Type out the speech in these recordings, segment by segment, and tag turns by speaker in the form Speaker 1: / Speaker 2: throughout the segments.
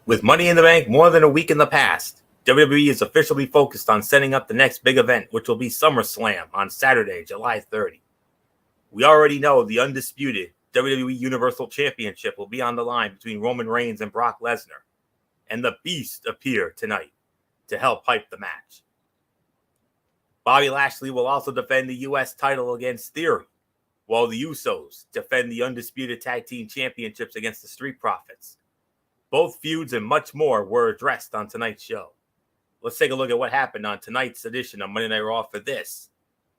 Speaker 1: With Money in the Bank more than a week in the past, WWE is officially focused on setting up the next big event, which will be SummerSlam on Saturday, July 30. We already know the undisputed WWE Universal Championship will be on the line between Roman Reigns and Brock Lesnar, and the Beast appear tonight to help hype the match. Bobby Lashley will also defend the U.S. title against Theory, while the Usos defend the undisputed tag team championships against the Street Profits. Both feuds and much more were addressed on tonight's show. Let's take a look at what happened on tonight's edition of Monday Night Raw, for this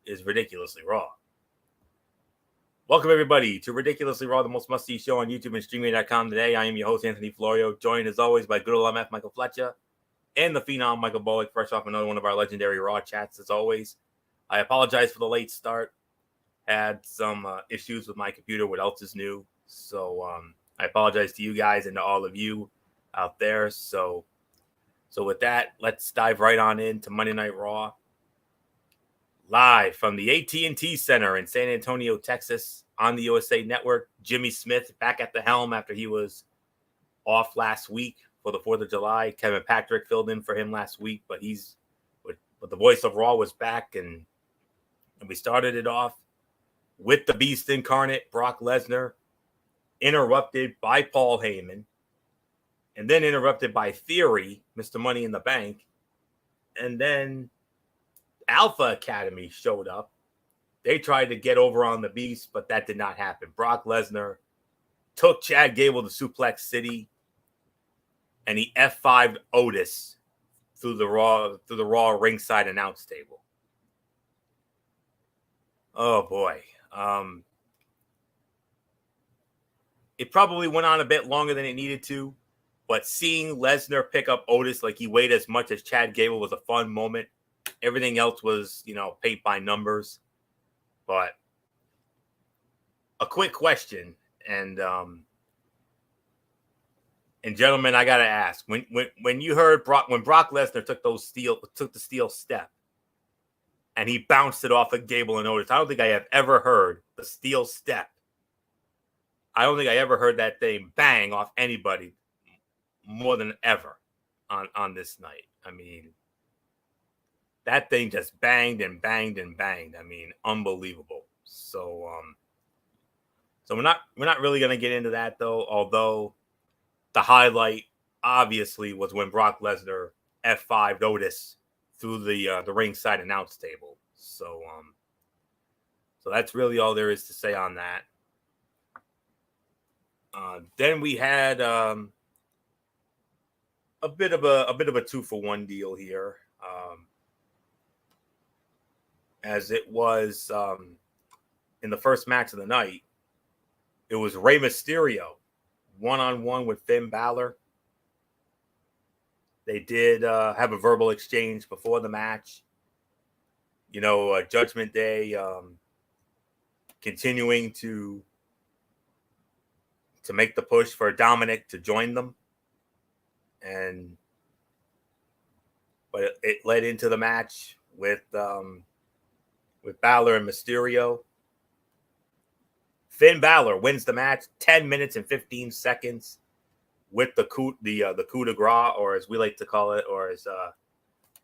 Speaker 1: is Ridiculously Raw. Welcome, everybody, to Ridiculously Raw, the most must-see show on YouTube and Streaming.com today. I am your host, Anthony Florio, joined as always by good old MF Michael Fletcher and the Phenom Michael Bullock, fresh off another one of our legendary Raw chats as always. I apologize for the late start. Had some issues with my computer. What else is new? So I apologize to you guys and to all of you out there. So with that, let's dive right on into Monday Night Raw. Live from the AT&T Center in San Antonio, Texas, on the USA Network. Jimmy Smith back at the helm after he was off last week for the 4th of July. Kevin Patrick filled in for him last week, but the voice of Raw was back, and we started it off with the Beast incarnate, Brock Lesnar, interrupted by Paul Heyman, and then interrupted by Theory, Mr. Money in the Bank, and then Alpha Academy showed up. They tried to get over on the Beast, but that did not happen. Brock Lesnar took Chad Gable to Suplex City, and he F5'd Otis through the Raw ringside announce table. Oh boy. It probably went on a bit longer than it needed to, but seeing Lesnar pick up Otis like he weighed as much as Chad Gable was a fun moment. Everything else was, paint by numbers. But a quick question, and gentlemen, I gotta ask: when you heard when Brock Lesnar took the steel step, and he bounced it off of Gable and Otis, I don't think I have ever heard the steel step. I don't think I ever heard that thing bang off anybody more than ever on this night. I mean, that thing just banged and banged and banged. I mean, unbelievable. So we're not really gonna get into that though. Although the highlight obviously was when Brock Lesnar F5'd Otis through the ringside announce table. So that's really all there is to say on that. Then we had a bit of a 2-for-1 deal here. As it was in the first match of the night, it was Rey Mysterio one-on-one with Finn Balor. They did have a verbal exchange before the match. Judgment Day continuing to make the push for Dominic to join them. But it led into the match with Balor and Mysterio. Finn Balor wins the match 10 minutes and 15 seconds with the coup de grace, or as we like to call it, or as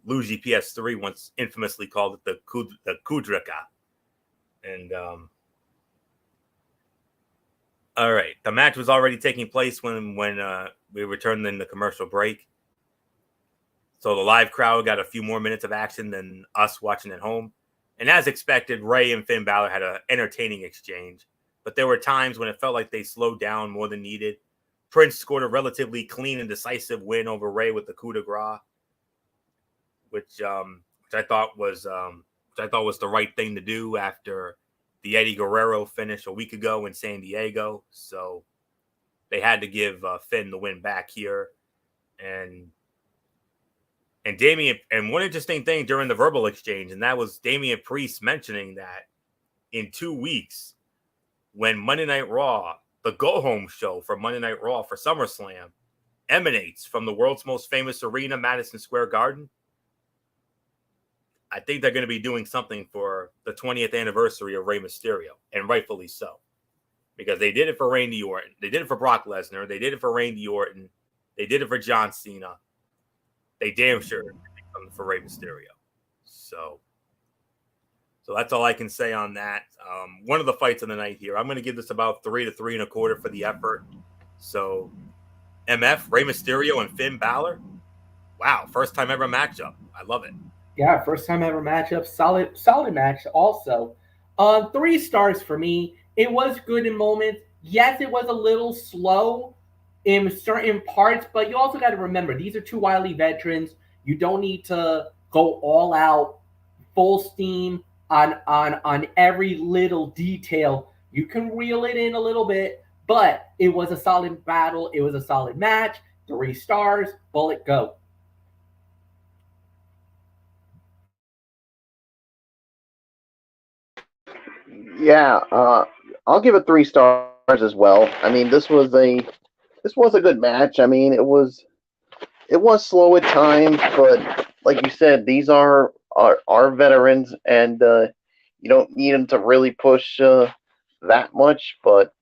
Speaker 1: Luigi PS3 once infamously called it, the coup de grace. And all right, the match was already taking place when we returned in the commercial break. So the live crowd got a few more minutes of action than us watching at home. And as expected, Rey and Finn Balor had an entertaining exchange. But there were times when it felt like they slowed down more than needed. Prince scored a relatively clean and decisive win over Rey with the coup de grace, which I thought was the right thing to do after the Eddie Guerrero finish a week ago in San Diego. So they had to give Finn the win back here. And Damian, and one interesting thing during the verbal exchange, and that was Damian Priest mentioning that in 2 weeks, when Monday Night Raw, the go-home show for Monday Night Raw for SummerSlam, emanates from the world's most famous arena, Madison Square Garden, I think they're going to be doing something for the 20th anniversary of Rey Mysterio, and rightfully so. Because they did it for Randy Orton. They did it for Brock Lesnar. They did it for Randy Orton. They did it for John Cena. They damn sure did it for Rey Mysterio. So that's all I can say on that. One of the fights of the night here. I'm going to give this about 3 to 3 1/4 for the effort. So, MF, Rey Mysterio, and Finn Balor. Wow, first time ever matchup. I love it.
Speaker 2: Yeah, first time ever matchup. Solid match also. 3 stars for me. It was good in moments. Yes, it was a little slow in certain parts, but you also got to remember these are 2 wily veterans. You don't need to go all out, full steam on every little detail. You can reel it in a little bit, but it was a solid battle. It was a solid match. 3 stars. Bullet, go.
Speaker 3: Yeah, I'll give it 3 stars as well. I mean, this was a good match. I mean, it was slow at times, but like you said, these are veterans, and you don't need them to really push that much. But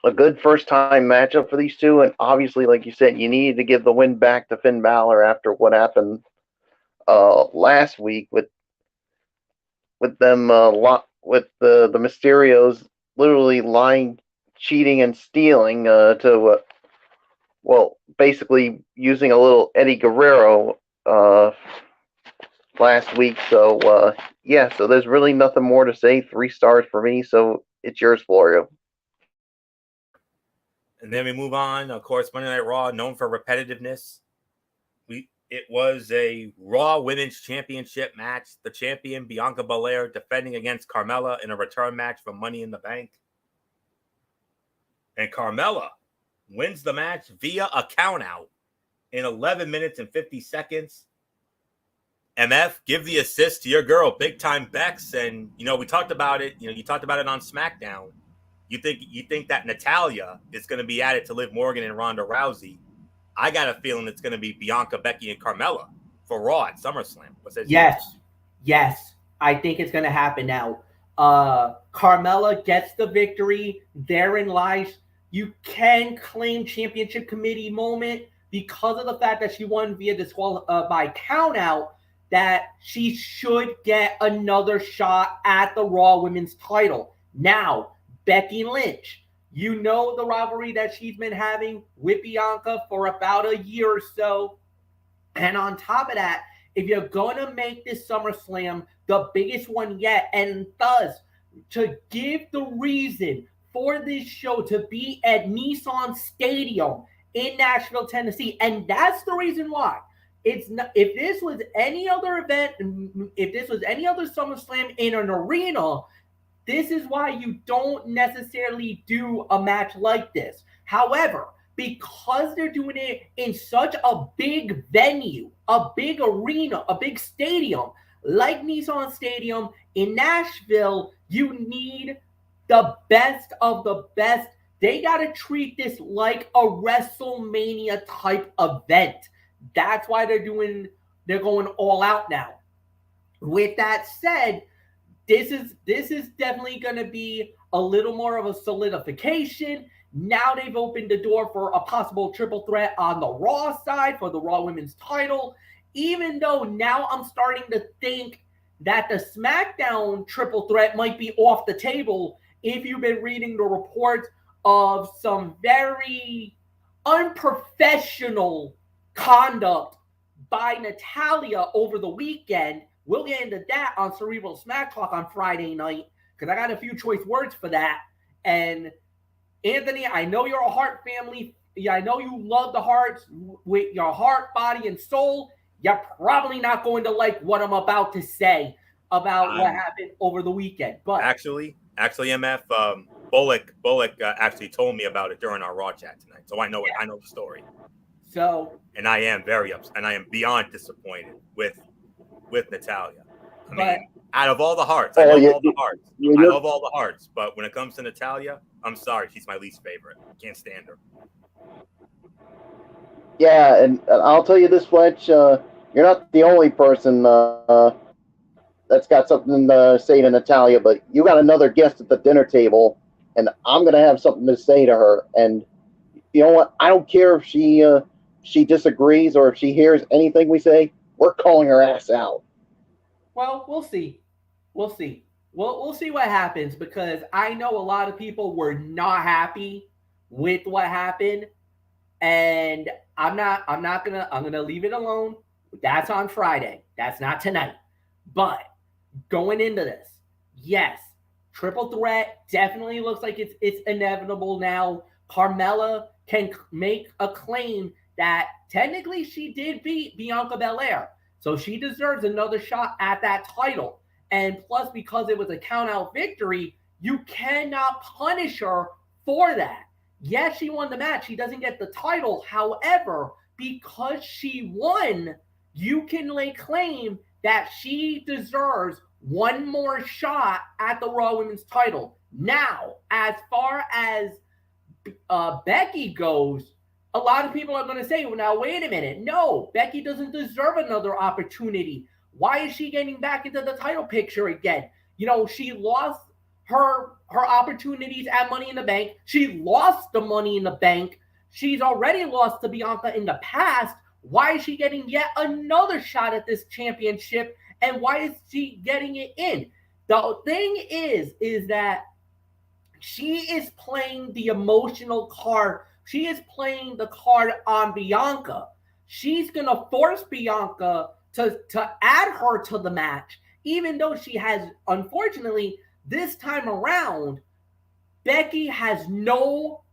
Speaker 3: a good first time matchup for these two, and obviously, like you said, you needed to give the win back to Finn Balor after what happened last week with them with the Mysterios literally lying, cheating, and stealing to basically using a little Eddie Guerrero last week. So yeah, so there's really nothing more to say. 3 stars for me. So it's yours, Florio.
Speaker 1: And then we move on. Of course, Monday Night Raw, known for repetitiveness. It was a Raw Women's Championship match. The champion, Bianca Belair, defending against Carmella in a return match for Money in the Bank. And Carmella wins the match via a countout in 11 minutes and 50 seconds. MF, give the assist to your girl, Big Time Bex. And, we talked about it. You talked about it on SmackDown. You think that Natalya is going to be added to Liv Morgan and Ronda Rousey. I got a feeling it's going to be Bianca, Becky, and Carmella for Raw at SummerSlam. What's that?
Speaker 2: Yes. I think it's going to happen now. Carmella gets the victory. Therein lies. You can claim championship committee moment because of the fact that she won via by countout. That she should get another shot at the Raw Women's title. Now, Becky Lynch. You know the rivalry that she's been having with Bianca for about a year or so. And on top of that, if you're going to make this SummerSlam the biggest one yet, and thus to give the reason for this show to be at Nissan Stadium in Nashville, Tennessee, and that's the reason why. It's not, if this was any other event, if this was any other SummerSlam in an arena, this is why you don't necessarily do a match like this. However, because they're doing it in such a big venue, a big arena, a big stadium, like Nissan Stadium in Nashville, you need the best of the best. They got to treat this like a WrestleMania type event. That's why they're going all out now. With that said, this is definitely going to be a little more of a solidification. Now they've opened the door for a possible triple threat on the Raw side for the Raw Women's title, even though now I'm starting to think that the SmackDown triple threat might be off the table if you've been reading the reports of some very unprofessional conduct by Natalya over the weekend. We'll get into that on Cerebral Smack Talk on Friday night because I got a few choice words for that. And Anthony, I know you're a Hart family. Yeah, I know you love the Harts with your heart, body, and soul. You're probably not going to like what I'm about to say about what happened over the weekend. But
Speaker 1: actually, MF, Bullock actually told me about it during our Raw chat tonight, so I know it. I know the story.
Speaker 2: So,
Speaker 1: and I am very upset, and I am beyond disappointed with Natalya. I mean, out of all the Hearts, I love all the Hearts. I love all the Hearts, but when it comes to Natalya, I'm sorry, she's my least favorite. Can't stand her.
Speaker 3: Yeah, and I'll tell you this, Fletch, you're not the only person that's got something to say to Natalya, but you got another guest at the dinner table, and I'm going to have something to say to her. And You know what? I don't care if she disagrees or if she hears anything we say. We're calling her ass out.
Speaker 2: Well, we'll see. We'll see. We'll see what happens because I know a lot of people were not happy with what happened, and I'm gonna leave it alone. That's on Friday. That's not tonight. But going into this, yes, triple threat definitely looks like it's inevitable now. Carmella can make a claim that technically she did beat Bianca Belair, so she deserves another shot at that title. And plus, because it was a count out victory, you cannot punish her for that. Yes, she won the match. She doesn't get the title. However, because she won, you can lay claim that she deserves one more shot at the Raw Women's title. Now, as far as Becky goes, a lot of people are going to say, well, now, wait a minute. No, Becky doesn't deserve another opportunity. Why is she getting back into the title picture again? You know, she lost her opportunities at Money in the Bank. She lost the Money in the Bank. She's already lost to Bianca in the past. Why is she getting yet another shot at this championship? And why is she getting it in? The thing is that she is playing the emotional card. She is playing the card on Bianca. She's going to force Bianca to add her to the match, even though she has, unfortunately, this time around, Becky has no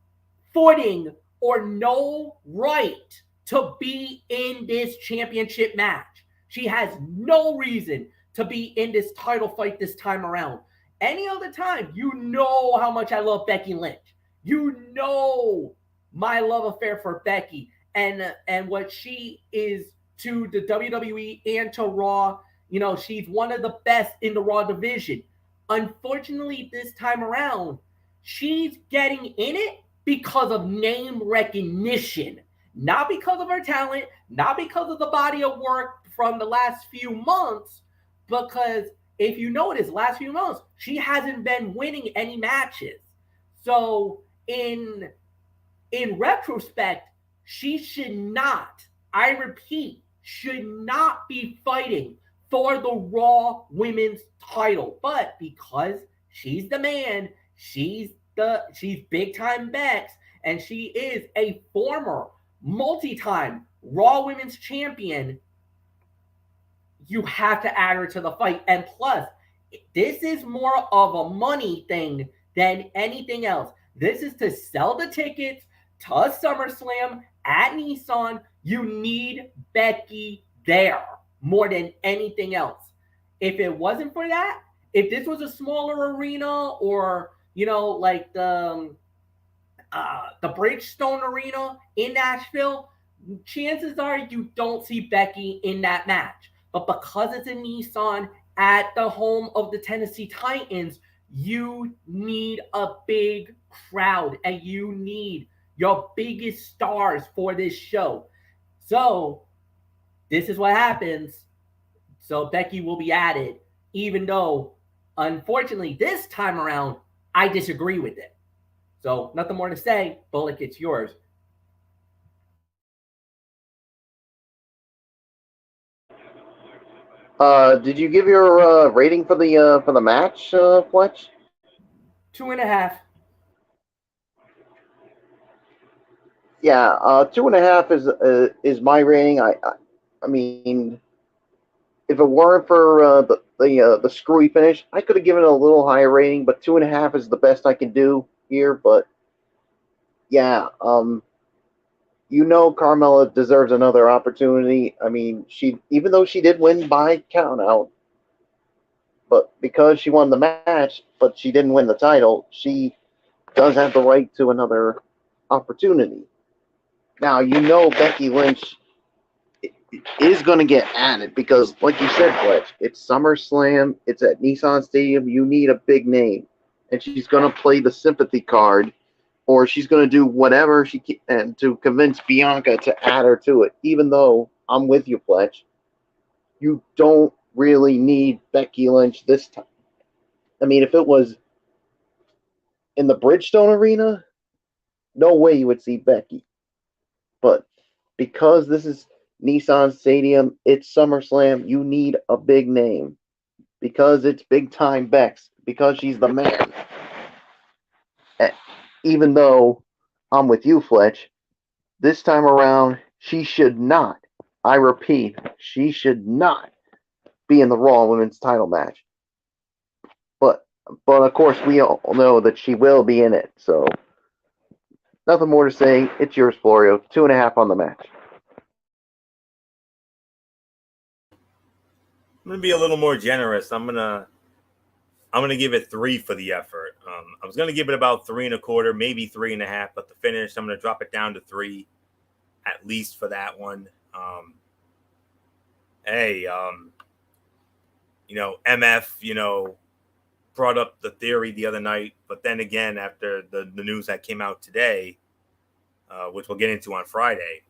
Speaker 2: footing or no right to be in this championship match. She has no reason to be in this title fight this time around. Any other time, you know how much I love Becky Lynch. You know my love affair for Becky and what she is to the WWE and to Raw. You know, she's one of the best in the Raw division. Unfortunately, this time around, she's getting in it because of name recognition, not because of her talent, not because of the body of work from the last few months, because if you notice, last few months, she hasn't been winning any matches. So in retrospect, she should not, I repeat, should not be fighting for the Raw Women's title. But because she's the man, she's big time Bex, and she is a former multi-time Raw Women's champion, you have to add her to the fight. And plus, this is more of a money thing than anything else. This is to sell the tickets to SummerSlam at Nissan. You need Becky there more than anything else. If it wasn't for that, if this was a smaller arena or, you know, like the Bridgestone Arena in Nashville, chances are you don't see Becky in that match. But because it's in Nissan at the home of the Tennessee Titans, you need a big crowd and you need your biggest stars for this show. So this is what happens. So Becky will be added, even though, unfortunately, this time around, I disagree with it. So nothing more to say. Bullock, it's yours.
Speaker 3: Did you give your rating for the match, Fletch?
Speaker 2: 2.5.
Speaker 3: Yeah, 2.5 is my rating. I mean, if it weren't for the screwy finish, I could have given it a little higher rating. But 2.5 is the best I can do here. But yeah, you know, Carmella deserves another opportunity. I mean, even though she did win by countout, but because she won the match, but she didn't win the title, she does have the right to another opportunity. Now, you know Becky Lynch is going to get added because, like you said, Fletch, it's SummerSlam, it's at Nissan Stadium, you need a big name. And she's going to play the sympathy card, or she's going to do whatever she can to convince Bianca to add her to it, even though I'm with you, Fletch. You don't really need Becky Lynch this time. I mean, if it was in the Bridgestone Arena, no way you would see Becky. But because this is Nissan Stadium, it's SummerSlam, you need a big name. Because it's big time Bex. Because she's the man. Even though I'm with you, Fletch, this time around, she should not, I repeat, she should not be in the Raw Women's title match. But of course, we all know that she will be in it. So nothing more to say. It's yours, Florio. 2.5 on the match.
Speaker 1: I'm gonna be a little more generous. I'm gonna give it 3 for the effort. I was gonna give it about 3.25, maybe 3.5, but the finish, I'm gonna drop it down to 3, at least for that one. MF, brought up the theory the other night, but then again, after the news that came out today, which we'll get into on Friday,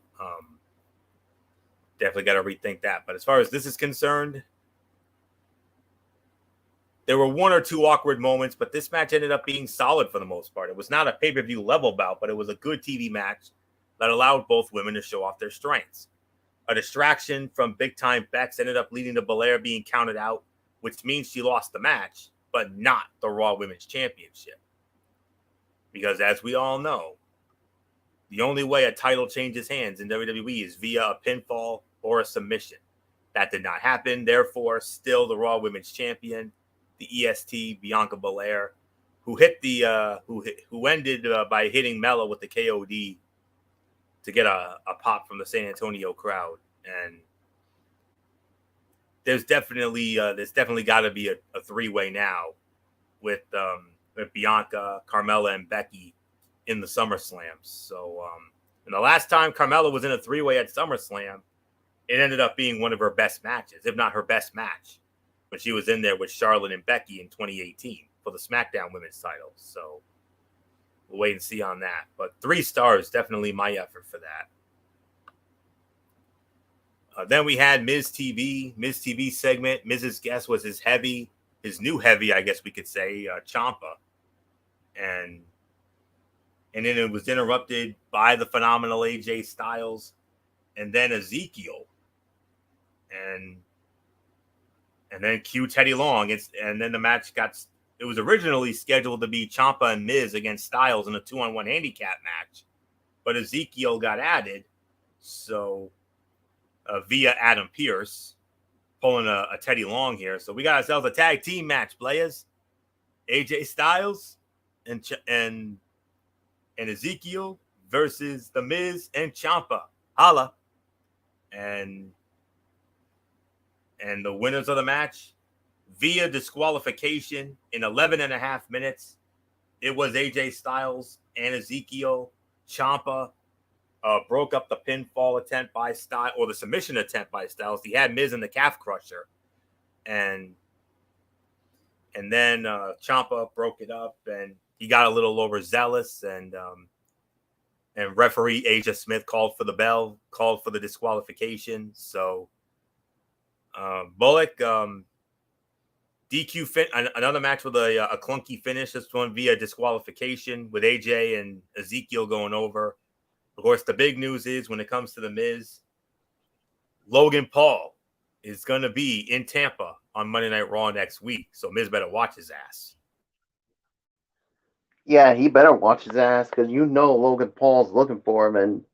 Speaker 1: definitely got to rethink that. But as far as this is concerned, there were 1 or 2 awkward moments, but this match ended up being solid for the most part. It was not a pay-per-view level bout, but it was a good TV match that allowed both women to show off their strengths. A distraction from big-time Bex ended up leading to Belair being counted out, which means she lost the match, but not the Raw Women's Championship. Because as we all know, the only way a title changes hands in WWE is via a pinfall or a submission. That did not happen. Therefore, still the Raw Women's Champion, the EST, Bianca Belair, who ended by hitting Mella with the KOD to get a pop from the San Antonio crowd. And there's definitely got to be a 3-way now with Bianca, Carmella, and Becky in the SummerSlam. So, and the last time Carmella was in a 3-way at SummerSlam, it ended up being one of her best matches, if not her best match, when she was in there with Charlotte and Becky in 2018 for the SmackDown Women's title. So we'll wait and see on that. But 3 stars, definitely my effort for that. Then we had Miz TV segment. Miz's guest was his new heavy, I guess we could say, Ciampa. And then it was interrupted by the phenomenal AJ Styles and then Ezekiel. And then cue Teddy Long. And then the match it was originally scheduled to be Ciampa and Miz against Styles in a 2-on-1 handicap match. But Ezekiel got added. So via Adam Pearce, pulling a Teddy Long here. So we got ourselves a tag team match, players. AJ Styles and Ezekiel versus The Miz and Ciampa. Holla. And the winners of the match, via disqualification in 11.5 minutes, it was AJ Styles and Ezekiel. Ciampa broke up the pinfall attempt by Styles, or the submission attempt by Styles. He had Miz in the calf crusher. And then Ciampa broke it up, and he got a little overzealous, and referee Asia Smith called for the bell, called for the disqualification. So Bullock DQ another match with a clunky finish. This one via disqualification with AJ and Ezekiel going over. Of course, the big news is when it comes to The Miz, Logan Paul is going to be in Tampa on Monday Night Raw next week. So Miz better watch his ass.
Speaker 3: Yeah, he better watch his ass because Logan Paul's looking for him. And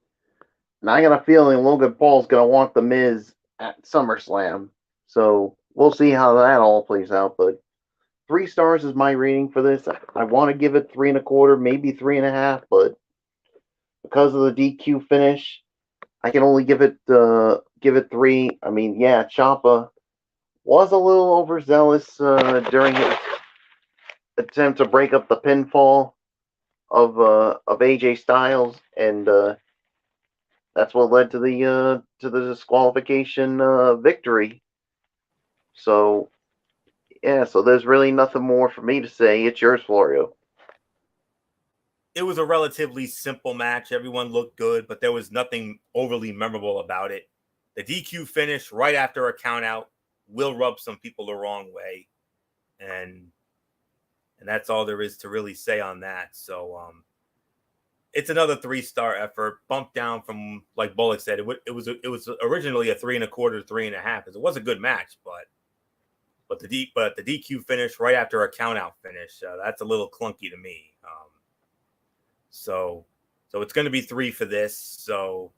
Speaker 3: I got a feeling Logan Paul's going to want The Miz at SummerSlam. So we'll see how that all plays out. But 3 stars is my rating for this. I want to give it 3.25, maybe 3.5. But because of the DQ finish, I can only give it 3. I mean, yeah, Ciampa was a little overzealous during his attempt to break up the pinfall of AJ Styles, and that's what led to the disqualification victory. So yeah, so there's really nothing more for me to say. It's yours, Florio.
Speaker 1: It was a relatively simple match. Everyone looked good, but there was nothing overly memorable about it. The DQ finish right after a count out will rub some people the wrong way. And that's all there is to really say on that. So it's another 3-star effort, bumped down from, like Bullock said, it was originally a 3 1/4, 3 1/2, because it was a good match, but the DQ finish right after a countout finish, that's a little clunky to me. So it's going to be 3 for this. So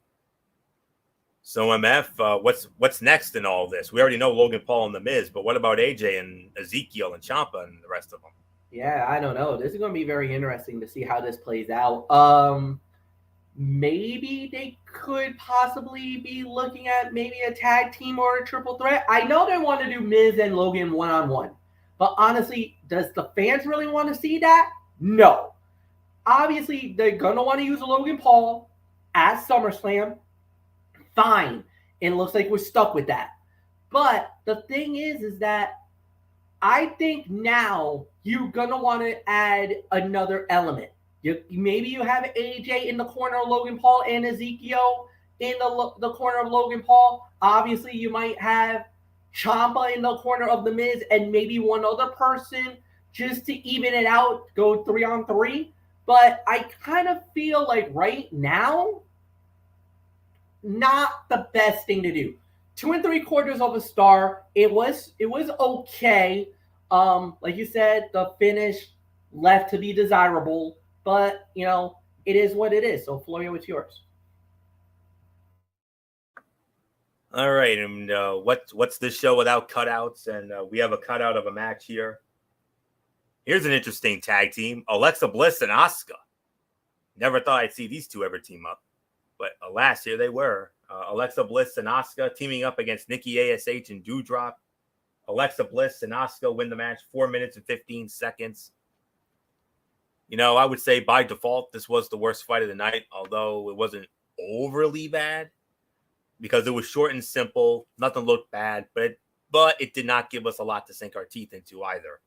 Speaker 1: MF, what's next in all this? We already know Logan Paul and The Miz, but what about AJ and Ezekiel and Ciampa and the rest of them?
Speaker 2: Yeah, I don't know. This is going to be very interesting to see how this plays out. Maybe they could possibly be looking at maybe a tag team or a triple threat. I know they want to do Miz and Logan one-on-one, but honestly, does the fans really want to see that? No. Obviously, they're going to want to use Logan Paul at SummerSlam. Fine. It looks like we're stuck with that. But the thing is that I think now you're going to want to add another element. Maybe you have AJ in the corner of Logan Paul and Ezekiel in the corner of Logan Paul. Obviously, you might have Ciampa in the corner of The Miz and maybe one other person just to even it out, go 3-on-3. But I kind of feel like right now, not the best thing to do. 2 3/4 of a star. It was okay. Like you said, the finish left to be desirable. But, it is what it is. So, Florio, it's yours.
Speaker 1: All right. And what's this show without cutouts? And we have a cutout of a match here. Here's an interesting tag team. Alexa Bliss and Asuka. Never thought I'd see these two ever team up. But alas, here they were. Alexa Bliss and Asuka teaming up against Nikki ASH and Doudrop. Alexa Bliss and Asuka win the match 4 minutes and 15 seconds. I would say by default, this was the worst fight of the night, although it wasn't overly bad because it was short and simple. Nothing looked bad, but it did not give us a lot to sink our teeth into either.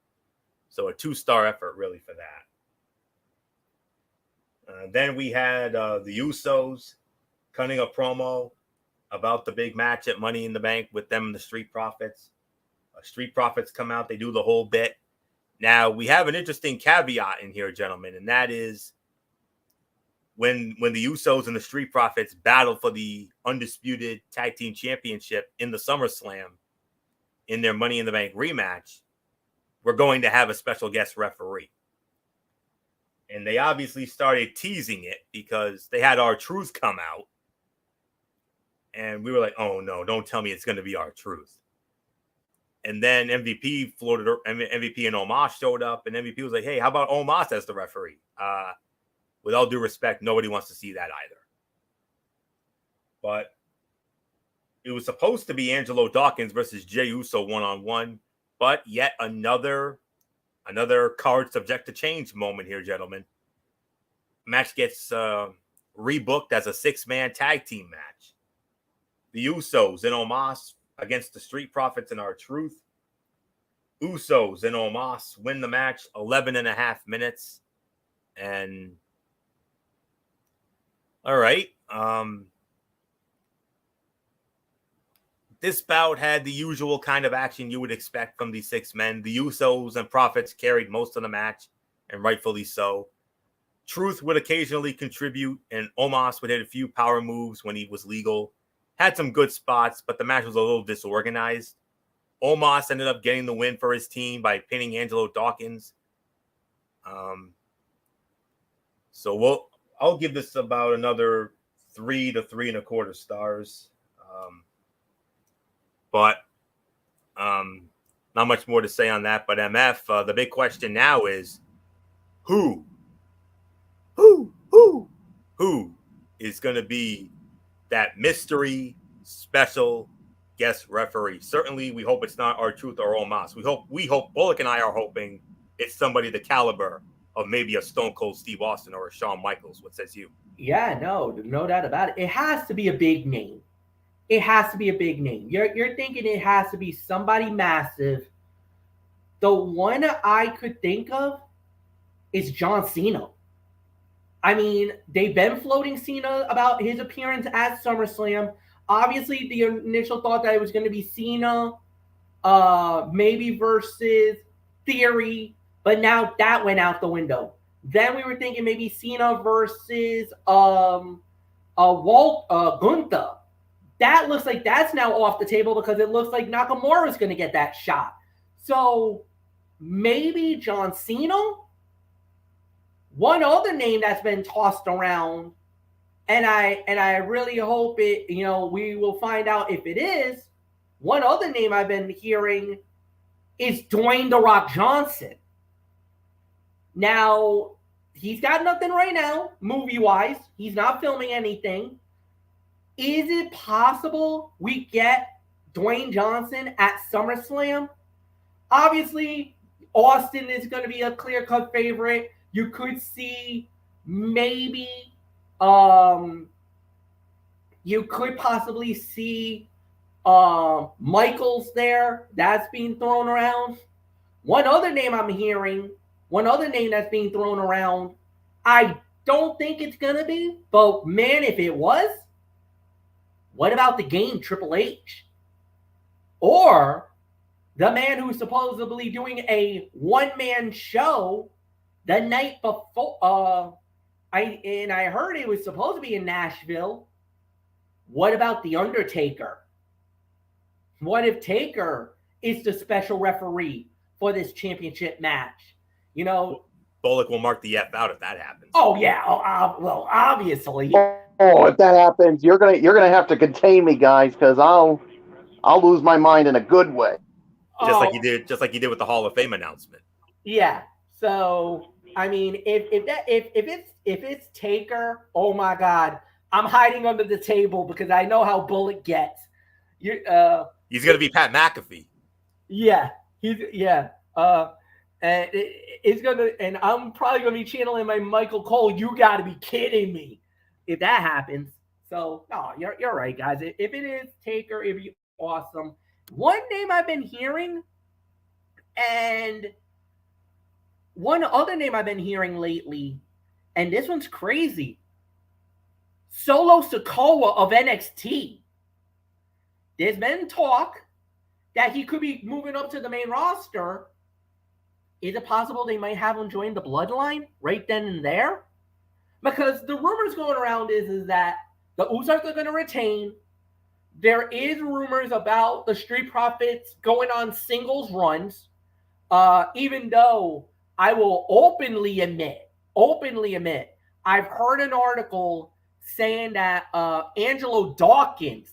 Speaker 1: So a 2-star effort really for that. Then we had the Usos cutting a promo about the big match at Money in the Bank with them and the Street Profits. Street Profits come out. They do the whole bit. Now, we have an interesting caveat in here, gentlemen, and that is when the Usos and the Street Profits battle for the undisputed tag team championship in the SummerSlam in their Money in the Bank rematch, we're going to have a special guest referee. And they obviously started teasing it because they had R-Truth come out. And we were like, oh, no, don't tell me it's going to be R-Truth. And then MVP and Omos showed up, and MVP was like, hey, how about Omos as the referee? With all due respect, nobody wants to see that either. But it was supposed to be Angelo Dawkins versus Jey Uso one-on-one, but yet another card subject to change moment here, gentlemen. Match gets rebooked as a 6-man tag team match. The Usos and Omos against the Street Profits and R-Truth. Usos and Omos win the match 11.5 minutes. And all right. This bout had the usual kind of action you would expect from these 6 men. The Usos and Profits carried most of the match, and rightfully so. Truth would occasionally contribute, and Omos would hit a few power moves when he was legal. Had some good spots, but the match was a little disorganized. Omos ended up getting the win for his team by pinning Angelo Dawkins. So I'll give this about another 3 to 3 1/4 stars. But not much more to say on that. But MF, the big question now is who is going to be that mystery special guest referee? Certainly, we hope it's not R-Truth or Omos. We hope Bullock and I are hoping it's somebody the caliber of maybe a Stone Cold Steve Austin or a Shawn Michaels. What says you?
Speaker 2: Yeah, no doubt about it. It has to be a big name. It has to be a big name. You're thinking it has to be somebody massive. The one I could think of is John Cena. I mean, they've been floating Cena about his appearance at SummerSlam. Obviously, the initial thought that it was going to be Cena, maybe versus Theory, but now that went out the window. Then we were thinking maybe Cena versus Gunther. That looks like that's now off the table because it looks like Nakamura is going to get that shot. So maybe John Cena. One other name that's been tossed around, and I really hope it, we will find out if it is. One other name I've been hearing is Dwayne "The Rock" Johnson. Now, he's got nothing right now, movie-wise. He's not filming anything. Is it possible we get Dwayne Johnson at SummerSlam? Obviously, Austin is going to be a clear-cut favorite. You could see maybe you could possibly see Michaels there. That's being thrown around. One other name that's being thrown around, I don't think it's going to be, but man, if it was, what about the game Triple H? Or the man who's supposedly doing a one-man show the night before. I heard it was supposed to be in Nashville. What about The Undertaker? What if Taker is the special referee for this championship match?
Speaker 1: Bullock will mark the F out if that happens.
Speaker 2: Oh yeah. Well, obviously.
Speaker 3: Oh, if that happens, you're gonna have to contain me, guys, because I'll lose my mind in a good way.
Speaker 1: Just like you did with the Hall of Fame announcement.
Speaker 2: Yeah. So I mean, if it's Taker, oh my God, I'm hiding under the table because I know how Bullock gets.
Speaker 1: He's gonna be Pat McAfee.
Speaker 2: Yeah. And it's gonna, and I'm probably gonna be channeling my Michael Cole. You got to be kidding me if that happens. So no, you're right, guys. If it is Taker, it'd be awesome. One name I've been hearing, and one other name I've been hearing lately, and this one's crazy. Solo Sikoa of NXT. There's been talk that he could be moving up to the main roster. Is it possible they might have him join the Bloodline right then and there? Because the rumors going around is that the Usos are going to retain. There is rumors about the Street Profits going on singles runs. Even though I will openly admit, I've heard an article saying that Angelo Dawkins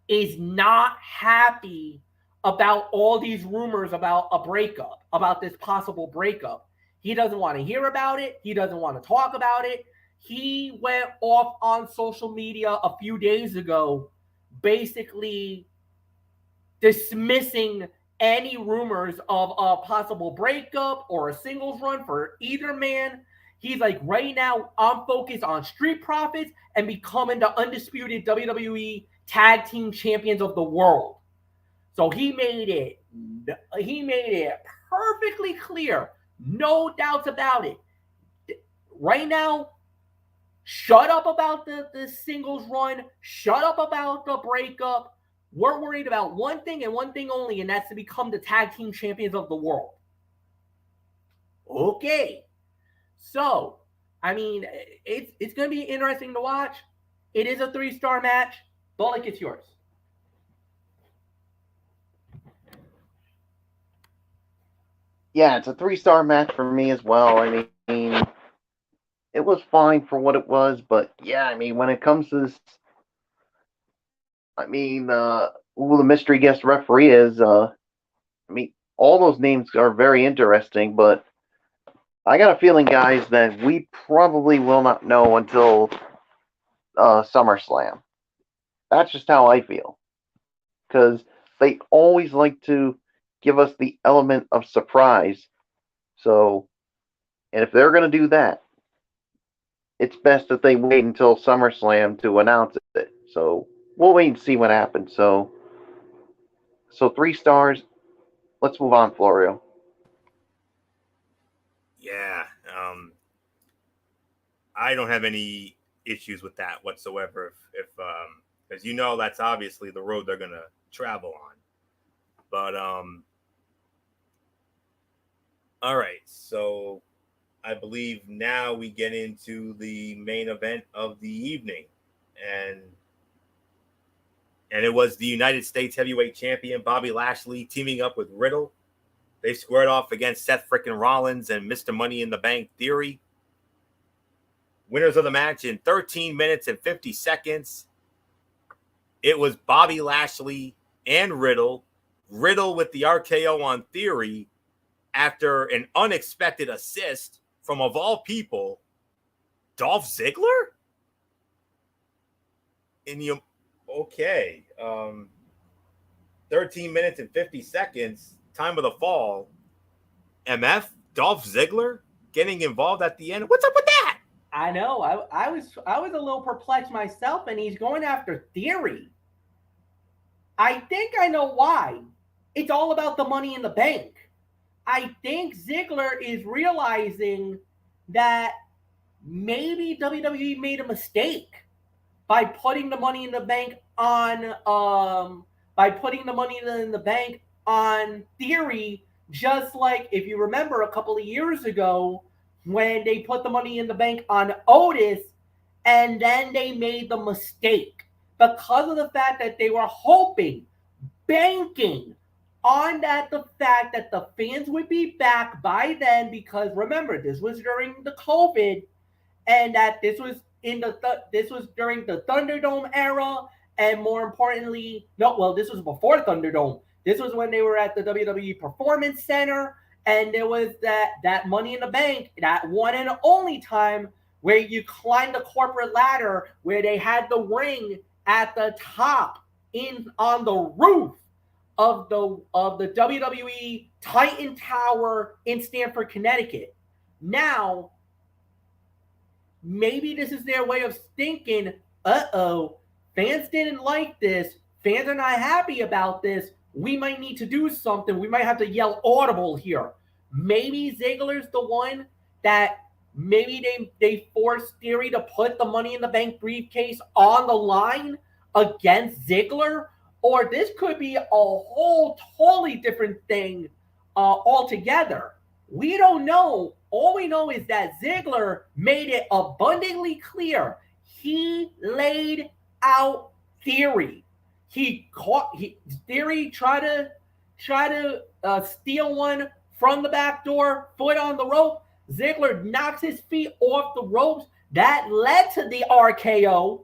Speaker 2: is not happy about all these rumors about a breakup, about this possible breakup. He doesn't want to hear about it. He doesn't want to talk about it. He went off on social media a few days ago, basically dismissing any rumors of a possible breakup or a singles run for either man. He's like, right now, I'm focused on Street Profits and becoming the undisputed WWE Tag Team Champions of the world. So he made it perfectly clear, no doubts about it. Right now, shut up about the singles run, shut up about the breakup. We're worried about one thing and one thing only, and that's to become the Tag Team Champions of the world. Okay. So, I mean, it's going to be interesting to watch. It is a 3-star match. Bullock, it's yours.
Speaker 3: Yeah, it's a 3-star match for me as well. I mean, it was fine for what it was, but yeah, I mean, when it comes to this, I mean, who the mystery guest referee is, I mean, all those names are very interesting, but I got a feeling, guys, that we probably will not know until SummerSlam. That's just how I feel. Because they always like to give us the element of surprise. So, and if they're going to do that, it's best that they wait until SummerSlam to announce it. So, we'll wait and see what happens. So 3 stars. Let's move on, Florio.
Speaker 1: Yeah. I don't have any issues with that whatsoever. If as you know, that's obviously the road they're going to travel on. But all right, so I believe now we get into the main event of the evening. And it was the United States Heavyweight Champion Bobby Lashley teaming up with Riddle. They squared off against Seth frickin' Rollins and Mr. Money in the Bank Theory. Winners of the match in 13 minutes and 50 seconds. It was Bobby Lashley and Riddle. Riddle with the RKO on Theory after an unexpected assist from, of all people, Dolph Ziggler? Okay. 13 minutes and 50 seconds, time of the fall. MF, Dolph Ziggler getting involved at the end. What's up with that?
Speaker 2: I know. I was a little perplexed myself, and he's going after Theory. I think I know why. It's all about the Money in the Bank. I think Ziggler is realizing that maybe WWE made a mistake by putting the Money in the Bank on Theory. Just like, if you remember, a couple of years ago when they put the Money in the Bank on Otis, and then they made the mistake because of the fact that they were hoping, banking on that, the fact that the fans would be back by then, because remember, this was during the COVID, and that this was during the Thunderdome era, and more importantly, this was before Thunderdome. This was when they were at the WWE Performance Center, and there was that Money in the Bank, that one and only time where you climbed the corporate ladder, where they had the ring at the top on the roof of the WWE Titan Tower in Stamford, Connecticut. Now, maybe this is their way of thinking, fans didn't like this. Fans are not happy about this. We might need to do something. We might have to yell audible here. Maybe Ziggler's the one that maybe they forced Theory to put the Money in the Bank briefcase on the line against Ziggler. Or this could be a whole totally different thing altogether. We don't know. All we know is that Ziggler made it abundantly clear. He laid out Theory. Theory tried to steal one from the back door, foot on the rope. Ziggler knocks his feet off the ropes. That led to the RKO,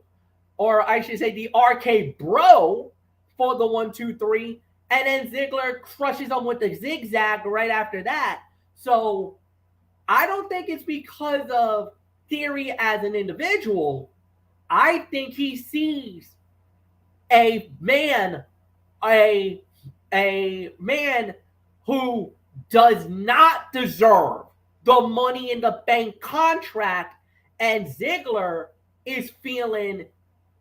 Speaker 2: or I should say the RK Bro, for the 1, 2, 3. And then Ziggler crushes him with the zigzag right after that. So I don't think it's because of Theory as an individual. I think he sees a man who does not deserve the Money in the Bank contract, and Ziggler is feeling,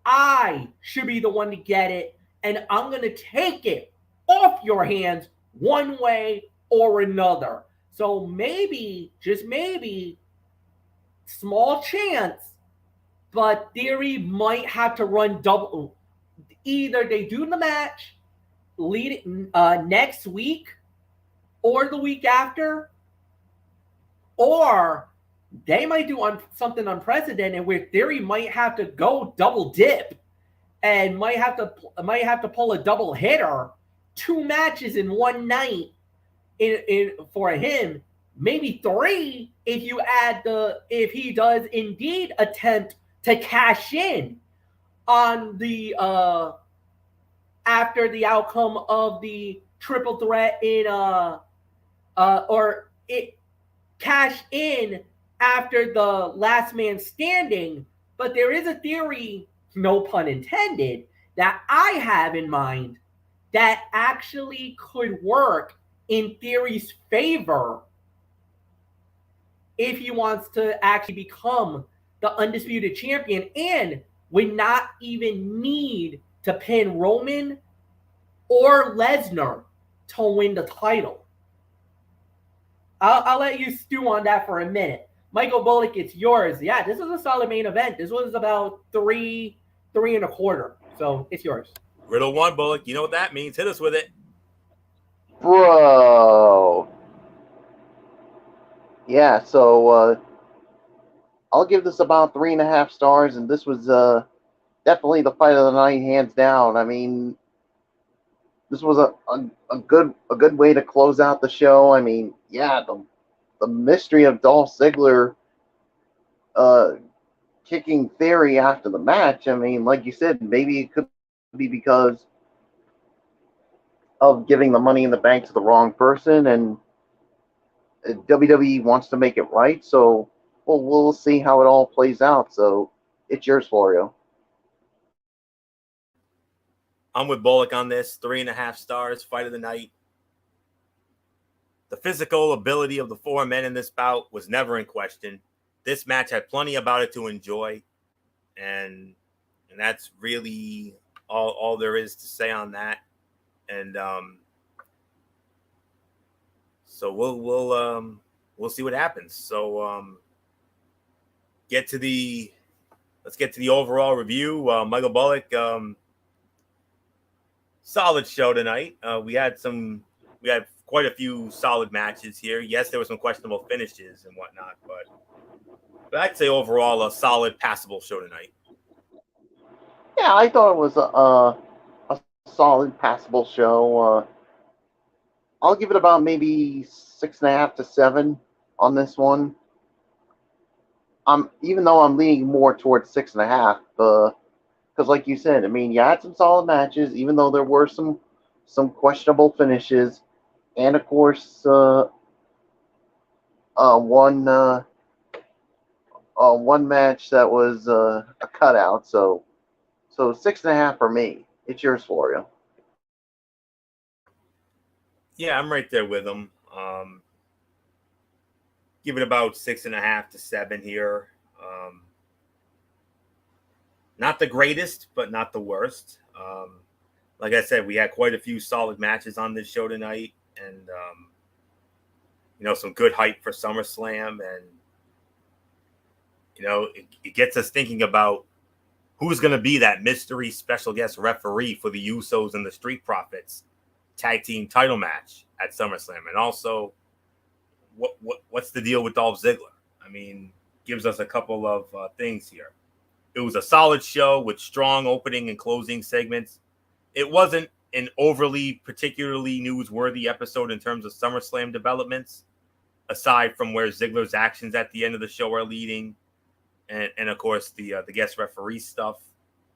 Speaker 2: I should be the one to get it, and I'm going to take it off your hands one way or another. So maybe, just maybe, small chance, but Theory might have to run double. Either they do the match next week or the week after, or they might do something unprecedented where Theory might have to go double dip and might have to pull a double hitter, 2 matches in one night for him, maybe 3 if he does indeed attempt to cash in on the after the outcome of the triple threat cash in after the last man standing. But there is a theory, no pun intended, that I have in mind that actually could work in Theory's favor if he wants to actually become the undisputed champion and would not even need to pin Roman or Lesnar to win the title. I'll let you stew on that for a minute. Michael Bullock, it's yours. Yeah, this was a solid main event. This was about 3 3.25. So it's yours.
Speaker 1: Riddle 1, Bullock. You know what that means. Hit us with it.
Speaker 3: Bro. Yeah, so I'll give this about 3.5 stars, and this was definitely the fight of the night, hands down. I mean, this was a good way to close out the show. I mean, yeah, the mystery of Dolph Ziggler uh, kicking Theory after the match. I mean, like you said, maybe it could be because of giving the Money in the Bank to the wrong person, and WWE wants to make it right. So we'll see how it all plays out. So it's yours, Florio.
Speaker 1: I'm with Bullock on this. 3.5 stars. Fight of the night. The physical ability of the four men in this bout was never in question. This match had plenty about it to enjoy, and that's really all there is to say on that. And so we'll see what happens. So let's get to the overall review. Michael Bullock, solid show tonight. We had quite a few solid matches here. Yes, there were some questionable finishes and whatnot, but I'd say overall a solid, passable show tonight.
Speaker 3: Yeah, I thought it was a solid, passable show. I'll give it about maybe 6.5 to 7 on this one. Even though I'm leaning more towards 6.5, because like you said, I mean, you had some solid matches, even though there were some questionable finishes, and of course, one match that was a cutout. So 6.5 for me. It's yours, Florio.
Speaker 1: Yeah, I'm right there with him. Give it about 6.5 to 7 here. Not the greatest, but not the worst. Like I said, we had quite a few solid matches on this show tonight, and some good hype for SummerSlam, and it gets us thinking about who's going to be that mystery special guest referee for the Usos and the Street Profits tag team title match at SummerSlam, and also what's the deal with Dolph Ziggler? I mean, gives us a couple of things here. It was a solid show with strong opening and closing segments. It wasn't an overly particularly newsworthy episode in terms of SummerSlam developments, aside from where Ziggler's actions at the end of the show are leading, and of course the guest referee stuff.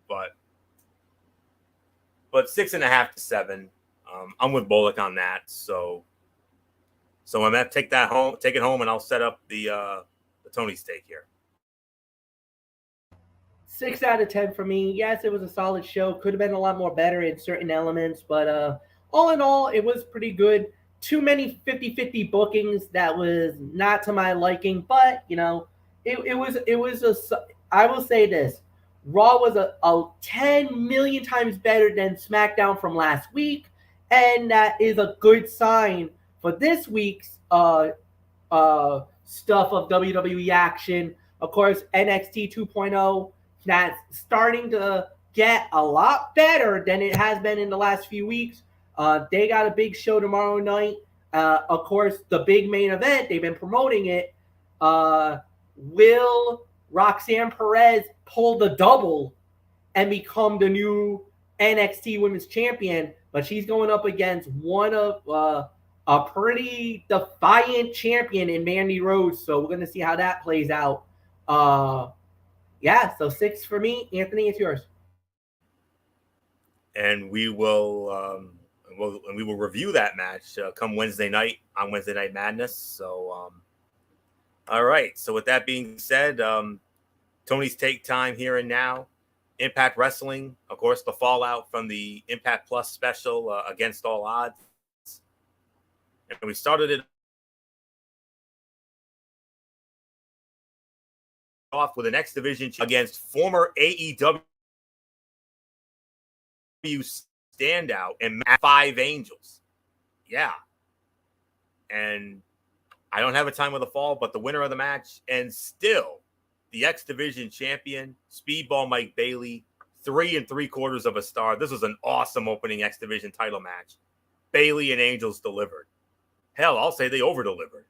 Speaker 1: But 6.5 to 7. I'm with Bullock on that. So I'm gonna take it home, and I'll set up the Tony's take here.
Speaker 2: 6 out of 10 for me. Yes, it was a solid show. Could have been a lot more better in certain elements, but all in all, it was pretty good. Too many 50-50 bookings that was not to my liking, but it was I will say this. Raw was a 10 million times better than SmackDown from last week, and that is a good sign for this week's stuff of WWE action. Of course, NXT 2.0, that's starting to get a lot better than it has been in the last few weeks. They got a big show tomorrow night. Of course, the big main event, they've been promoting it. Will Roxanne Perez pull the double and become the new NXT Women's Champion? But she's going up against one of a pretty defiant champion in Mandy Rose. So we're going to see how that plays out. Yeah, so 6 for me. Anthony, it's yours.
Speaker 1: And we will review that match come Wednesday night on Wednesday Night Madness. So all right. So with that being said, Tony's take time here and now. Impact Wrestling, of course, the fallout from the Impact Plus special Against All Odds. And we started it off with an X Division against former AEW standout and 5 Angels. Yeah. And I don't have a time with a fall, but the winner of the match, and still the X Division champion, Speedball Mike Bailey, 3 3/4 of a star. This was an awesome opening X Division title match. Bailey and Angels delivered. Hell, I'll say they over-delivered.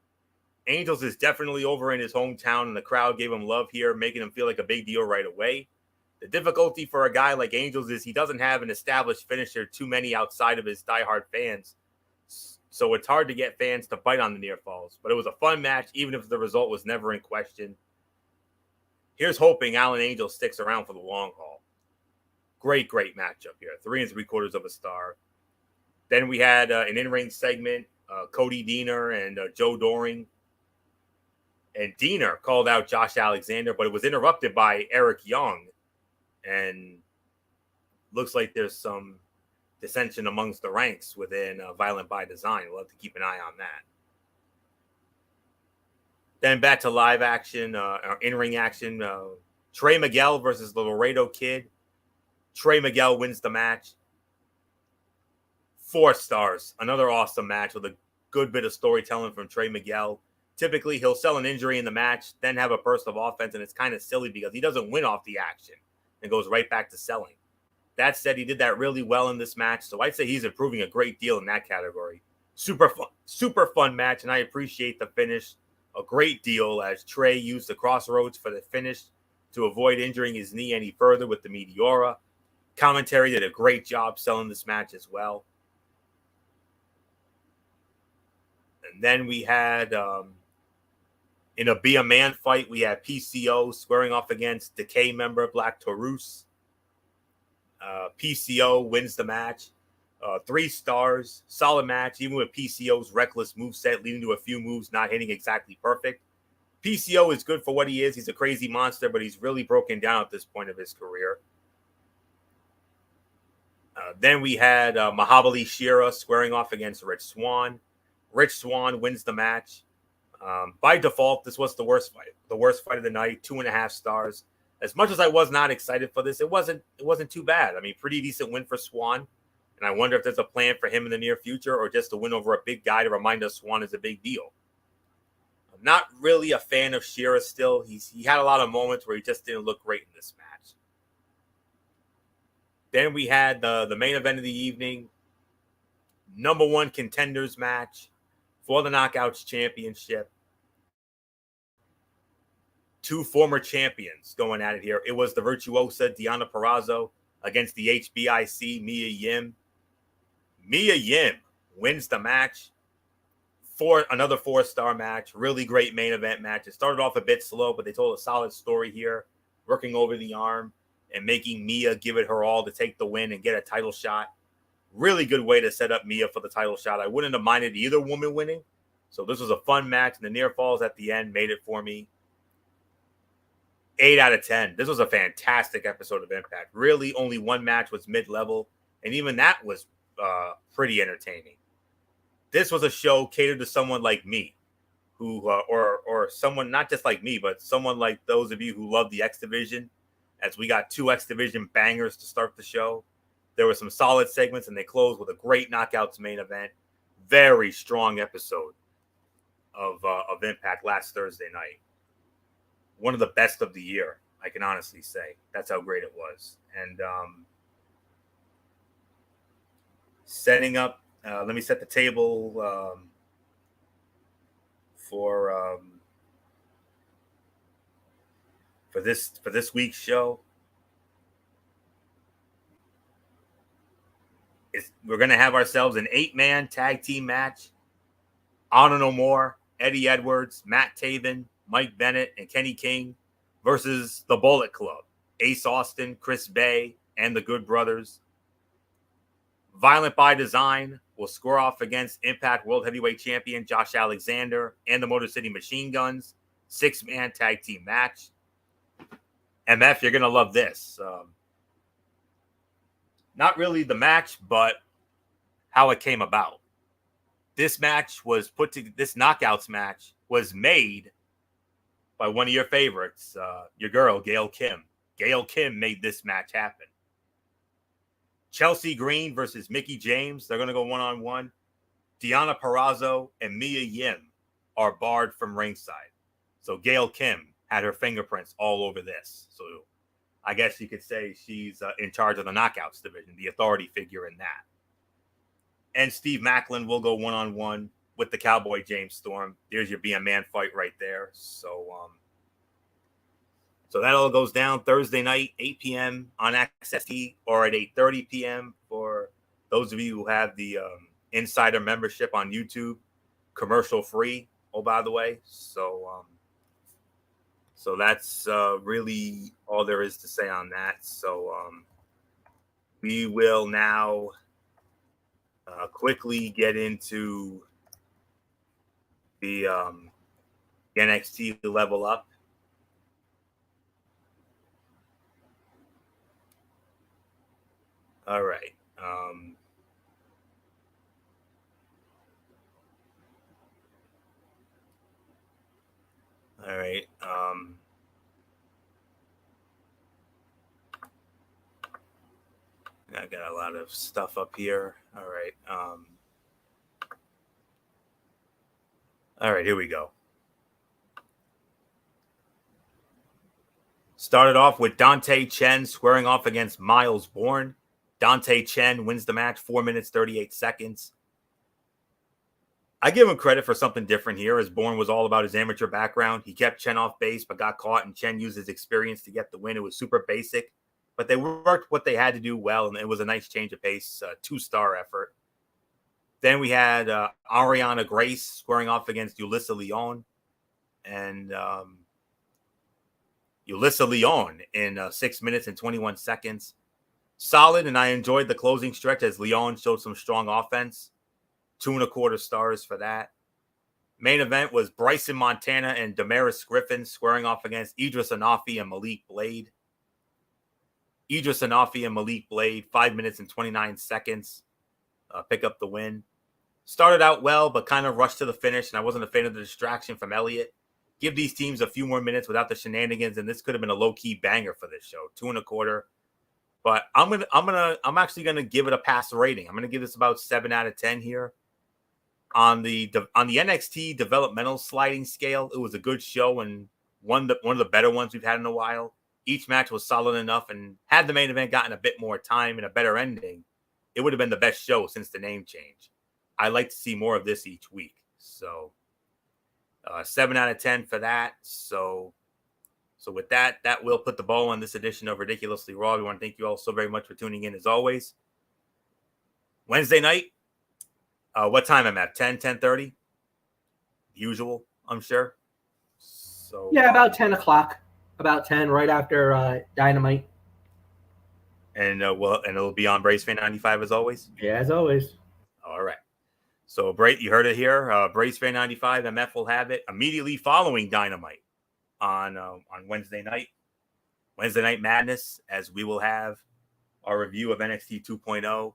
Speaker 1: Angels is definitely over in his hometown, and the crowd gave him love here, making him feel like a big deal right away. The difficulty for a guy like Angels is he doesn't have an established finisher too many outside of his diehard fans. So it's hard to get fans to bite on the near falls. But it was a fun match, even if the result was never in question. Here's hoping Alan Angel sticks around for the long haul. Great matchup here. 3 3/4 of a star. Then we had an in-ring segment. Cody Deaner and Joe Doring. And Deaner called out Josh Alexander, but it was interrupted by Eric Young. And looks like there's some dissension amongst the ranks within Violent by Design. We'll have to keep an eye on that. Then back to live action, in-ring action. Trey Miguel versus the Laredo Kid. Trey Miguel wins the match. 4 stars. Another awesome match with a good bit of storytelling from Trey Miguel. Typically, he'll sell an injury in the match, then have a burst of offense, and it's kind of silly because he doesn't win off the action and goes right back to selling. That said, he did that really well in this match, so I'd say he's improving a great deal in that category. Super fun match, and I appreciate the finish a great deal as Trey used the crossroads for the finish to avoid injuring his knee any further with the Meteora. Commentary did a great job selling this match as well. And then we had, in a Be a Man fight, we had PCO squaring off against Decay member Black Taurus. PCO wins the match. 3 stars. Solid match, even with PCO's reckless moveset leading to a few moves not hitting exactly perfect. PCO is good for what he is. He's a crazy monster, but he's really broken down at this point of his career. Then we had Mahabali Shera squaring off against Rich Swann. Rich Swann wins the match. By default, this was the worst fight of the night. 2.5 stars. As much as I was not excited for this, it wasn't too bad. I mean, pretty decent win for Swann. And I wonder if there's a plan for him in the near future or just a win over a big guy to remind us Swann is a big deal. I'm not really a fan of Shera still. He had a lot of moments where he just didn't look great in this match. Then we had the main event of the evening. Number 1 contenders match for the Knockouts Championship. 2 former champions going at it here. It was the Virtuosa Deonna Purrazzo against the HBIC Mia Yim. Mia Yim wins the match for another 4-star match. Really great main event match. It started off a bit slow, but they told a solid story here, working over the arm and making Mia give it her all to take the win and get a title shot. Really good way to set up Mia for the title shot. I wouldn't have minded either woman winning. So this was a fun match, and the near falls at the end made it for me. 8 out of 10. This was a fantastic episode of Impact. Really, only one match was mid-level, and even that was pretty entertaining. This was a show catered to someone like me, who or someone not just like me, but someone like those of you who love the X Division. As we got 2 X Division bangers to start the show. There were some solid segments, and they closed with a great Knockouts main event. Very strong episode of Impact last Thursday night. One of the best of the year, I can honestly say. That's how great it was. And setting up, let me set the table for this week's show. We're going to have ourselves an 8-man tag team match. Honor No More, Eddie Edwards, Matt Taven, Mike Bennett, and Kenny King versus the Bullet Club, Ace Austin, Chris Bay, and the Good Brothers. Violent by Design will square off against Impact World Heavyweight Champion Josh Alexander and the Motor City Machine Guns. 6-man tag team match. MF, you're going to love this. Not really the match, but how it came about. This match was this Knockouts match was made by one of your favorites, your girl, Gail Kim. Gail Kim made this match happen. Chelsea Green versus Mickie James. They're going to go one-on-one. Deonna Purrazzo and Mia Yim are barred from ringside. So Gail Kim had her fingerprints all over this. So I guess you could say she's in charge of the Knockouts division, the authority figure in that. And Steve Macklin will go one-on-one with the Cowboy James Storm. There's your being man fight right there. So that all goes down Thursday night, 8 p.m. on XST, or at 8:30 p.m. for those of you who have the insider membership on YouTube, commercial free. Oh, by the way, so that's really all there is to say on that. So we will now quickly get into the NXT level up. All right. All right. I got a lot of stuff up here. All right. All right, here we go. Started off with Dante Chen squaring off against Miles Bourne. Dante Chen wins the match, 4 minutes, 38 seconds. I give him credit for something different here, as Bourne was all about his amateur background. He kept Chen off base, but got caught, and Chen used his experience to get the win. It was super basic, but they worked what they had to do well, and it was a nice change of pace, 2-star effort. Then we had Ariana Grace squaring off against Ulyssa Leon, and Ulyssa Leon in 6 minutes and 21 seconds. Solid, and I enjoyed the closing stretch as Leon showed some strong offense. 2.25 stars for that. Main event was Bryson Montana and Damaris Griffin squaring off against Idris Anafi and Malik Blade. Idris Anafi and Malik Blade, 5 minutes and 29 seconds. Pick up the win. Started out well, but kind of rushed to the finish, and I wasn't a fan of the distraction from Elliott. Give these teams a few more minutes without the shenanigans, and this could have been a low-key banger for this show. 2.25. But I'm actually gonna give it a pass rating. I'm gonna give this about 7 out of 10 here. On the NXT developmental sliding scale, it was a good show and one of the better ones we've had in a while. Each match was solid enough, and had the main event gotten a bit more time and a better ending, it would have been the best show since the name change. I like to see more of this each week. So 7 out of 10 for that. So with that will put the bow on this edition of Ridiculously Raw. We want to thank you all so very much for tuning in as always. Wednesday night. What time I'm at? 10:30? Usual, I'm sure. So
Speaker 2: yeah, about 10 o'clock. About 10, right after Dynamite.
Speaker 1: And it'll be on Brace Fan 95 as always?
Speaker 2: Yeah, as always.
Speaker 1: All right. So, you heard it here. Brace Fan 95, MF will have it immediately following Dynamite on Wednesday night. Wednesday Night Madness, as we will have our review of NXT 2.0.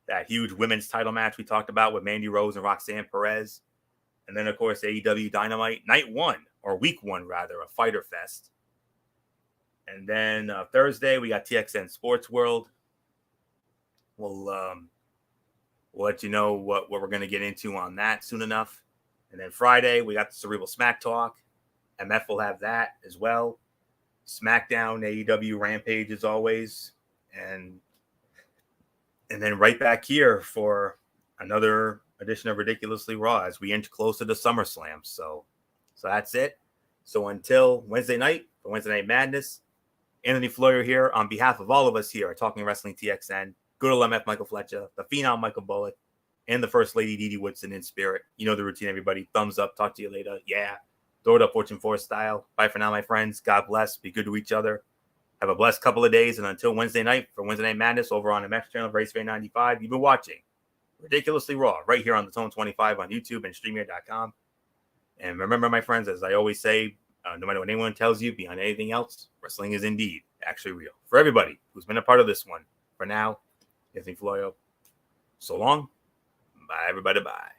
Speaker 1: That huge women's title match we talked about with Mandy Rose and Roxanne Perez. And then, of course, AEW Dynamite Night 1, or Week 1, rather, a Fighter Fest. And then Thursday, we got TXN Sports World. We'll let you know what we're going to get into on that soon enough. And then Friday, we got the Cerebral Smack Talk. MF will have that as well. SmackDown, AEW Rampage as always. And then right back here for another edition of Ridiculously Raw as we inch closer to SummerSlam. So that's it. So until Wednesday night, for Wednesday Night Madness, Anthony Floyer here on behalf of all of us here at Talking Wrestling TXN, good old MF Michael Fletcher, the Phenom Michael Bullock, and the First Lady Dee Dee Woodson in spirit. You know the routine, everybody. Thumbs up. Talk to you later. Yeah. Throw it up, Fortune 4 style. Bye for now, my friends. God bless. Be good to each other. Have a blessed couple of days, and until Wednesday night for Wednesday Night Madness over on the MX channel of Race Fan 95, you've been watching Ridiculously Raw right here on the Tone 25 on YouTube and StreamYard.com. And remember, my friends, as I always say, no matter what anyone tells you, beyond anything else, wrestling is indeed actually real. For everybody who's been a part of this one, for now, Anthony Florio, so long. Bye, everybody. Bye.